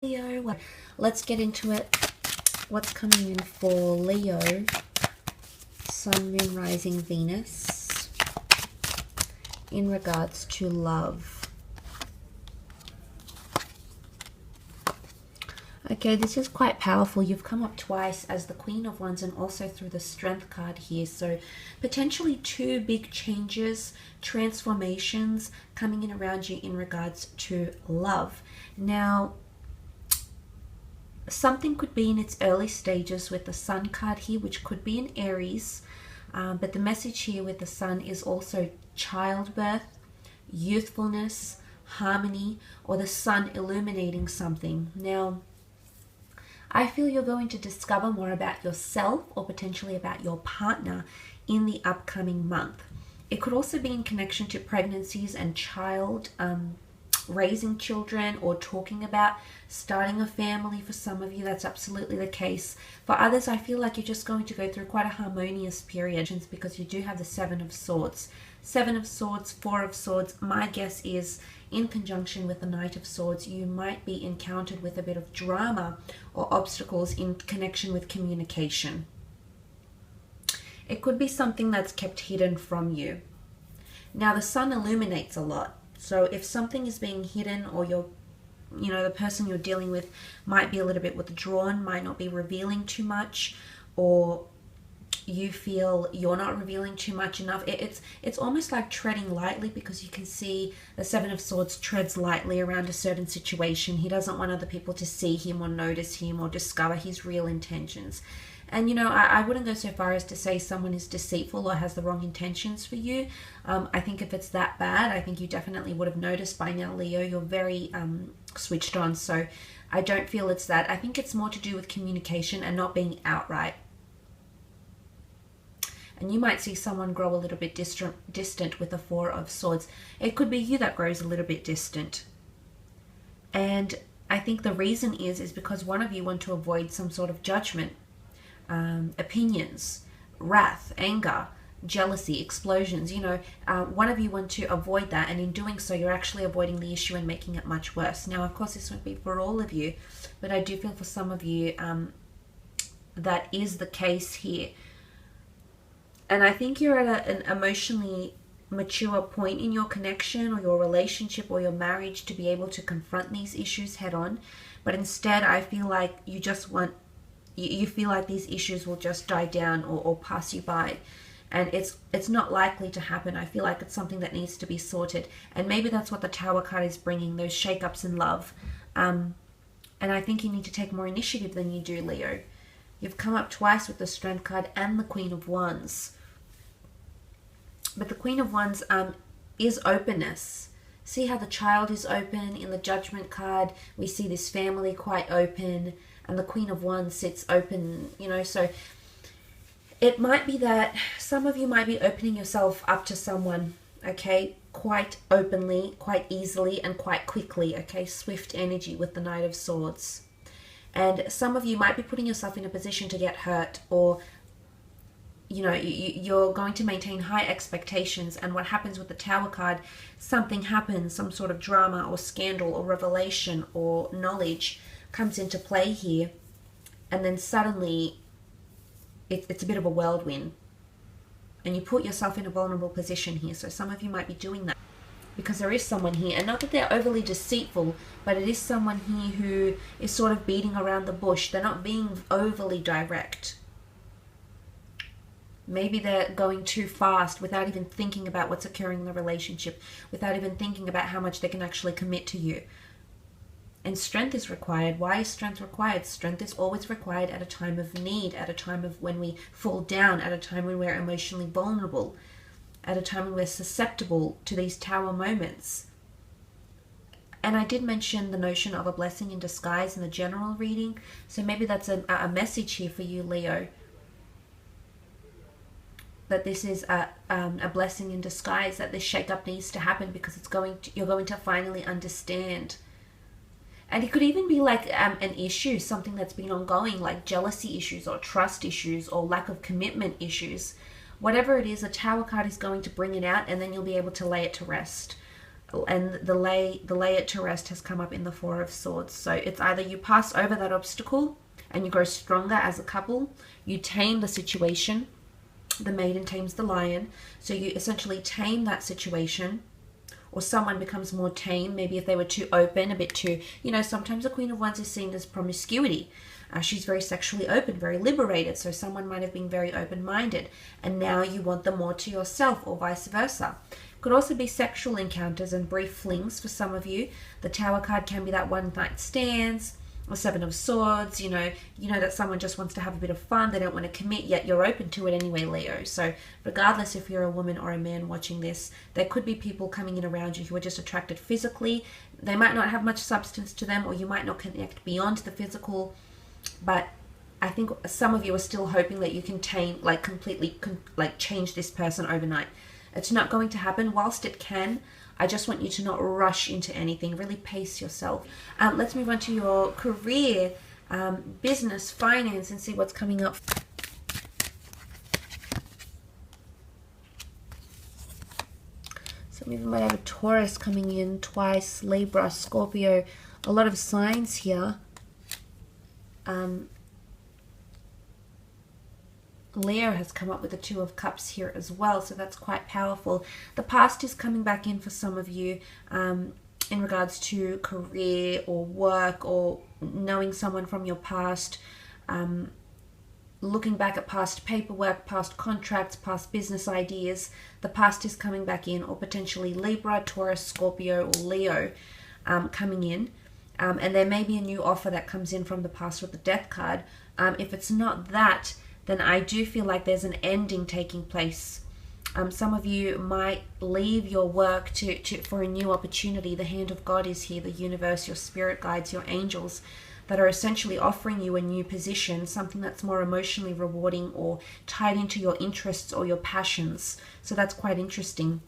Leo, let's get into it. What's coming in for Leo, Sun, Moon, Rising, Venus, in regards to love? Okay, this is quite powerful. You've come up twice as the Queen of Wands and also through the Strength card here. So potentially two big changes, transformations coming in around you in regards to love. Now, something could be in its early stages with the Sun card here, which could be in Aries. But the message here with the Sun is also childbirth, youthfulness, harmony, or the Sun illuminating something. Now, I feel you're going to discover more about yourself or potentially about your partner in the upcoming month. It could also be in connection to pregnancies and raising children, or talking about starting a family. For some of you, that's absolutely the case. For others, I feel like you're just going to go through quite a harmonious period because you do have the Seven of Swords. Seven of Swords, Four of Swords. My guess is in conjunction with the Knight of Swords, you might be encountered with a bit of drama or obstacles in connection with communication. It could be something that's kept hidden from you. Now, the Sun illuminates a lot. So if something is being hidden, or the person you're dealing with might be a little bit withdrawn, might not be revealing too much, or you feel you're not revealing too much enough, it's almost like treading lightly, because you can see the Seven of Swords treads lightly around a certain situation. He doesn't want other people to see him or notice him or discover his real intentions. And I wouldn't go so far as to say someone is deceitful or has the wrong intentions for you. I think if it's that bad, I think you definitely would have noticed by now, Leo. You're very switched on, so I don't feel it's that. I think it's more to do with communication and not being outright. And you might see someone grow a little bit distant with the Four of Swords. It could be you that grows a little bit distant. And I think the reason is because one of you want to avoid some sort of judgment. Opinions, wrath, anger, jealousy, explosions. One of you want to avoid that, and in doing so, you're actually avoiding the issue and making it much worse. Now, of course, this won't be for all of you, but I do feel for some of you that is the case here. And I think you're at an emotionally mature point in your connection or your relationship or your marriage to be able to confront these issues head on. But instead, I feel like you feel like these issues will just die down or pass you by, and it's not likely to happen. I feel like it's something that needs to be sorted, and maybe that's what the Tower card is bringing, those shakeups in love. And I think you need to take more initiative than you do, Leo. You've come up twice with the Strength card and the Queen of Wands, but the Queen of Wands is openness. See how the Child is open in the Judgment card? We see this family quite open, and the Queen of Wands sits open, so it might be that some of you might be opening yourself up to someone, okay, quite openly, quite easily, and quite quickly, okay, swift energy with the Knight of Swords. And some of you might be putting yourself in a position to get hurt, or you're going to maintain high expectations, and what happens with the Tower card, something happens, some sort of drama or scandal or revelation or knowledge comes into play here, and then suddenly it's a bit of a whirlwind, and you put yourself in a vulnerable position here. So some of you might be doing that because there is someone here, and not that they're overly deceitful, but it is someone here who is sort of beating around the bush. They're not being overly direct. Maybe they're going too fast without even thinking about what's occurring in the relationship, without even thinking about how much they can actually commit to you. And strength is required. Why is strength required? Strength is always required at a time of need, at a time of when we fall down, at a time when we're emotionally vulnerable, at a time when we're susceptible to these Tower moments. And I did mention the notion of a blessing in disguise in the general reading, so maybe that's a message here for you, Leo, that this is a blessing in disguise, that this shakeup needs to happen because you're going to finally understand. And it could even be like an issue, something that's been ongoing, like jealousy issues or trust issues or lack of commitment issues. Whatever it is, a Tower card is going to bring it out, and then you'll be able to lay it to rest. and the lay it to rest has come up in the Four of Swords. So it's either you pass over that obstacle and you grow stronger as a couple, you tame the situation. The maiden tames the lion. So you essentially tame that situation, or someone becomes more tame. Maybe if they were too open, a bit too, sometimes the Queen of Wands is seen as promiscuity. She's very sexually open, very liberated. So someone might have been very open-minded, and now you want them more to yourself, or vice versa. Could also be sexual encounters and brief flings for some of you. The Tower card can be that one-night stands, or Seven of Swords. You know that someone just wants to have a bit of fun. They don't want to commit, yet you're open to it anyway, Leo. So regardless if you're a woman or a man watching this, there could be people coming in around you who are just attracted physically. They might not have much substance to them, or you might not connect beyond the physical. But I think some of you are still hoping that you can completely change this person overnight. It's not going to happen. Whilst it can, I just want you to not rush into anything. Really pace yourself. Let's move on to your career, business, finance, and see what's coming up. Some of you might have a Taurus coming in twice, Libra, Scorpio, a lot of signs here. Leo has come up with the Two of Cups here as well, so that's quite powerful. The past is coming back in for some of you in regards to career or work, or knowing someone from your past, looking back at past paperwork, past contracts, past business ideas. The past is coming back in, or potentially Libra, Taurus, Scorpio, or Leo coming in. And there may be a new offer that comes in from the past with the Death card. If it's not that, then I do feel like there's an ending taking place. Some of you might leave your work for a new opportunity. The hand of God is here, the universe, your spirit guides, your angels, that are essentially offering you a new position, something that's more emotionally rewarding or tied into your interests or your passions. So that's quite interesting.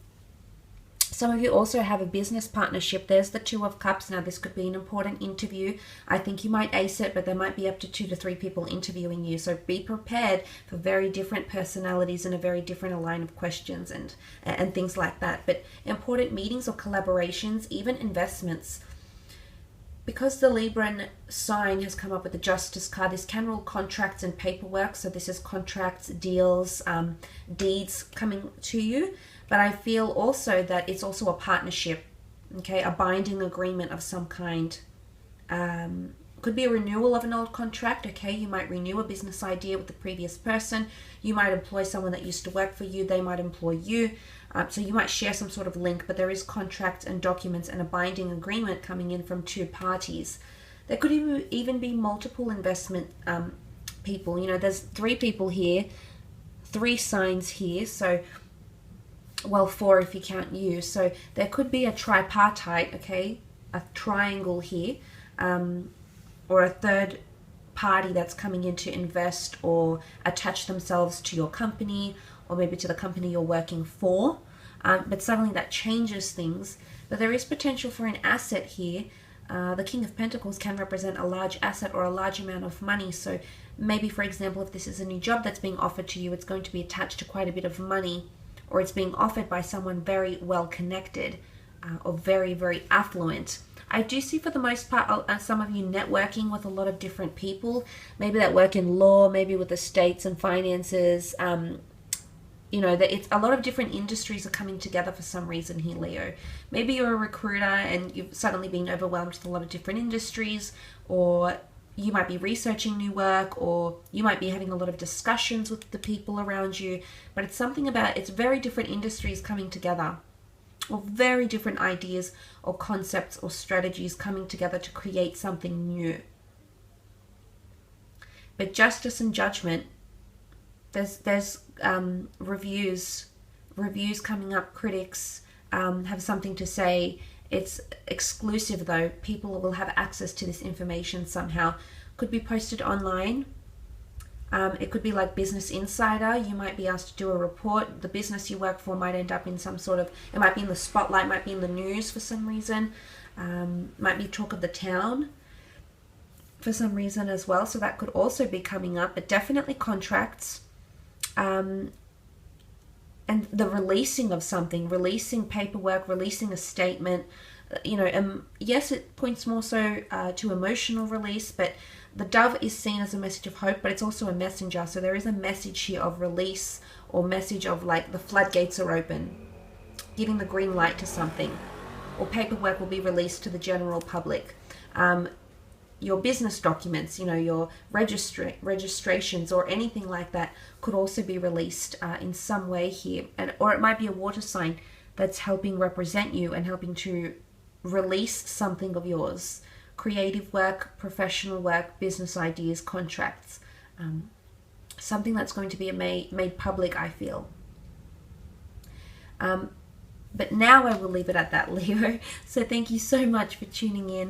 Some of you also have a business partnership. There's the Two of Cups. Now, this could be an important interview. I think you might ace it, but there might be up to 2 to 3 people interviewing you. So be prepared for very different personalities and a very different line of questions and things like that. But important meetings or collaborations, even investments. Because the Libran sign has come up with the Justice card, this can rule contracts and paperwork. So this is contracts, deals, deeds coming to you. But I feel also that it's also a partnership, okay, a binding agreement of some kind. Could be a renewal of an old contract, okay? You might renew a business idea with the previous person. You might employ someone that used to work for you. They might employ you. So you might share some sort of link, but there is contracts and documents and a binding agreement coming in from 2 parties. There could even be multiple investment people. There's 3 people here, 3 signs here. So, well, 4 if you count you. So there could be a tripartite, okay, a triangle here, or a third party that's coming in to invest or attach themselves to your company, or maybe to the company you're working for. But suddenly that changes things. But there is potential for an asset here. The King of Pentacles can represent a large asset or a large amount of money. So maybe, for example, if this is a new job that's being offered to you, it's going to be attached to quite a bit of money, or it's being offered by someone very well connected or very, very affluent. I do see for the most part some of you networking with a lot of different people, maybe that work in law, maybe with estates and finances. That it's a lot of different industries are coming together for some reason here, Leo. Maybe you're a recruiter and you've suddenly been overwhelmed with a lot of different industries, or you might be researching new work, or you might be having a lot of discussions with the people around you. But it's something about, it's very different industries coming together, or very different ideas or concepts or strategies coming together to create something new. But justice and judgment, there's reviews coming up. Critics have something to say. It's exclusive though. People will have access to this information somehow. Could be posted online. It could be like Business Insider. You might be asked to do a report. The business you work for might end up in some sort of, it might be in the spotlight, might be in the news for some reason. Might be talk of the town for some reason as well. So that could also be coming up, but definitely contracts. and the releasing of something, releasing paperwork, releasing a statement. You know, yes, it points more so to emotional release, but the dove is seen as a message of hope, but it's also a messenger. So there is a message here of release, or message of like the floodgates are open, giving the green light to something, or paperwork will be released to the general public. Your business documents, you know, your registrations or anything like that could also be released in some way here. Or it might be a water sign that's helping represent you and helping to release something of yours. Creative work, professional work, business ideas, contracts. Something that's going to be made public, I feel. But now I will leave it at that, Leo. So thank you so much for tuning in.